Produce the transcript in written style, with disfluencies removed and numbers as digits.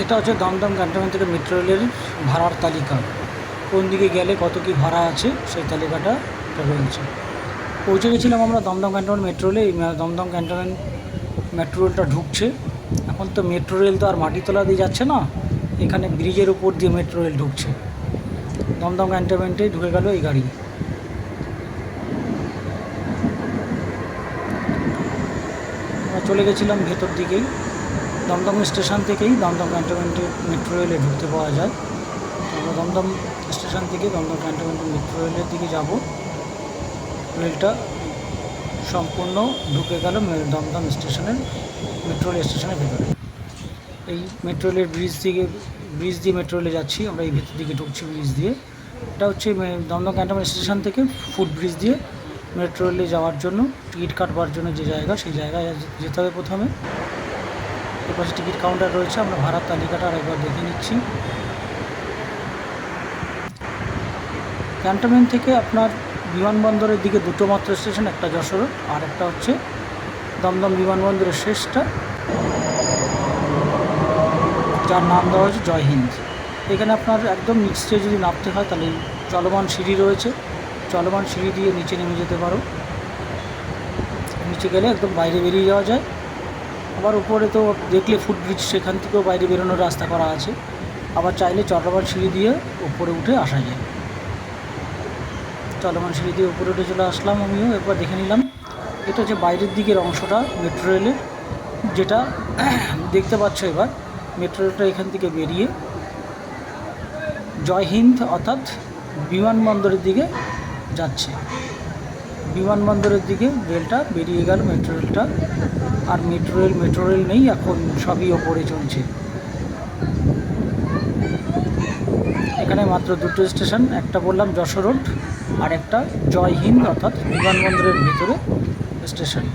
এটা হচ্ছে দমদম ক্যান্টনমেন্ট থেকে মেট্রো রেলের ভাড়ার তালিকা। কোন দিকে গেলে কত কী ভাড়া আছে সেই তালিকাটা রয়েছে। পৌঁছে গেছিলাম আমরা দমদম ক্যান্টনমেন্ট মেট্রো রেলে। এই দমদম ক্যান্টনমেন্ট মেট্রো রেলটা ঢুকছে। এখন তো মেট্রো রেল তো আর মাটিতলা দিয়ে যাচ্ছে না, এখানে ব্রিজের উপর দিয়ে মেট্রো রেল ঢুকছে। দমদম ক্যান্টনমেন্টে ঢুকে গেল এই গাড়ি। আমরা চলে গেছিলাম ভেতর দিকেই। দমদম স্টেশন থেকেই দমদম ক্যান্টনমেন্টে মেট্রো রেলে ঢুকতে পাওয়া যায়। আমরা দমদম স্টেশন থেকে দমদম ক্যান্টনমেন্টে মেট্রো রেলের দিকে যাব। রেলটা সম্পূর্ণ ঢুকে গেল দমদম স্টেশনের মেট্রো রেল স্টেশনের ভেতরে। এই মেট্রো রেলের ব্রিজ দিয়ে মেট্রো রেলে যাচ্ছি আমরা। এই ভেতর দিকে ঢুকছি ব্রিজ দিয়ে। এটা হচ্ছে দমদম ক্যান্টনমেন্ট স্টেশন থেকে ফুট ব্রিজ দিয়ে মেট্রো রেলে যাওয়ার জন্য টিকিট কাটবার জন্য যে জায়গা, সেই জায়গায় যেতে হবে প্রথমে। এপাশে টিকিট কাউন্টার রয়েছে। আমরা ভাড়ার তালিকাটা আরেকবার দেখে নিচ্ছি। ক্যান্টনমেন্ট থেকে আপনার বিমানবন্দরের দিকে দুটো মাত্র স্টেশন, একটা যশোর আর একটা হচ্ছে দমদম বিমানবন্দরের শেষটা, যার নাম দেওয়া হয়েছে জয় হিন্দ। এখানে আপনার একদম নিচে যদি নামতে হয় তাহলে চলমান সিঁড়ি রয়েছে, চলমান সিঁড়ি দিয়ে নিচে নেমে যেতে পারো। নিচে গেলে একদম বাইরে বেরিয়ে যাওয়া যায়। আবার উপরে তো দেখলে ফুটব্রিজ, সেখান থেকেও বাইরে বেরোনোর রাস্তা করা আছে। আবার চাইলে চলমান সিঁড়ি দিয়ে উপরে উঠে আসা যায়। চলমান সিঁড়ি দিয়ে উপরে উঠে চলে আসলাম আমিও। এরপর দেখে নিলাম এটা হচ্ছে বাইরের দিকের অংশটা মেট্রো রেলের, যেটা দেখতে পাচ্ছ। এবার মেট্রো রেলটা এখান থেকে বেরিয়ে জয় হিন্দ অর্থাৎ বিমানবন্দরের দিকে যাচ্ছে। বিমানবন্দরের দিকে রেলটা বেরিয়ে গেল মেট্রো রেলটা। আর মেট্রো রেল নেই এখন, সবই ওপরে চলছে। এখানে মাত্র দুটো স্টেশন, একটা বললাম যশোর রোড আর একটা জয় হিন্দ অর্থাৎ বিমানবন্দরের ভিতরে স্টেশন।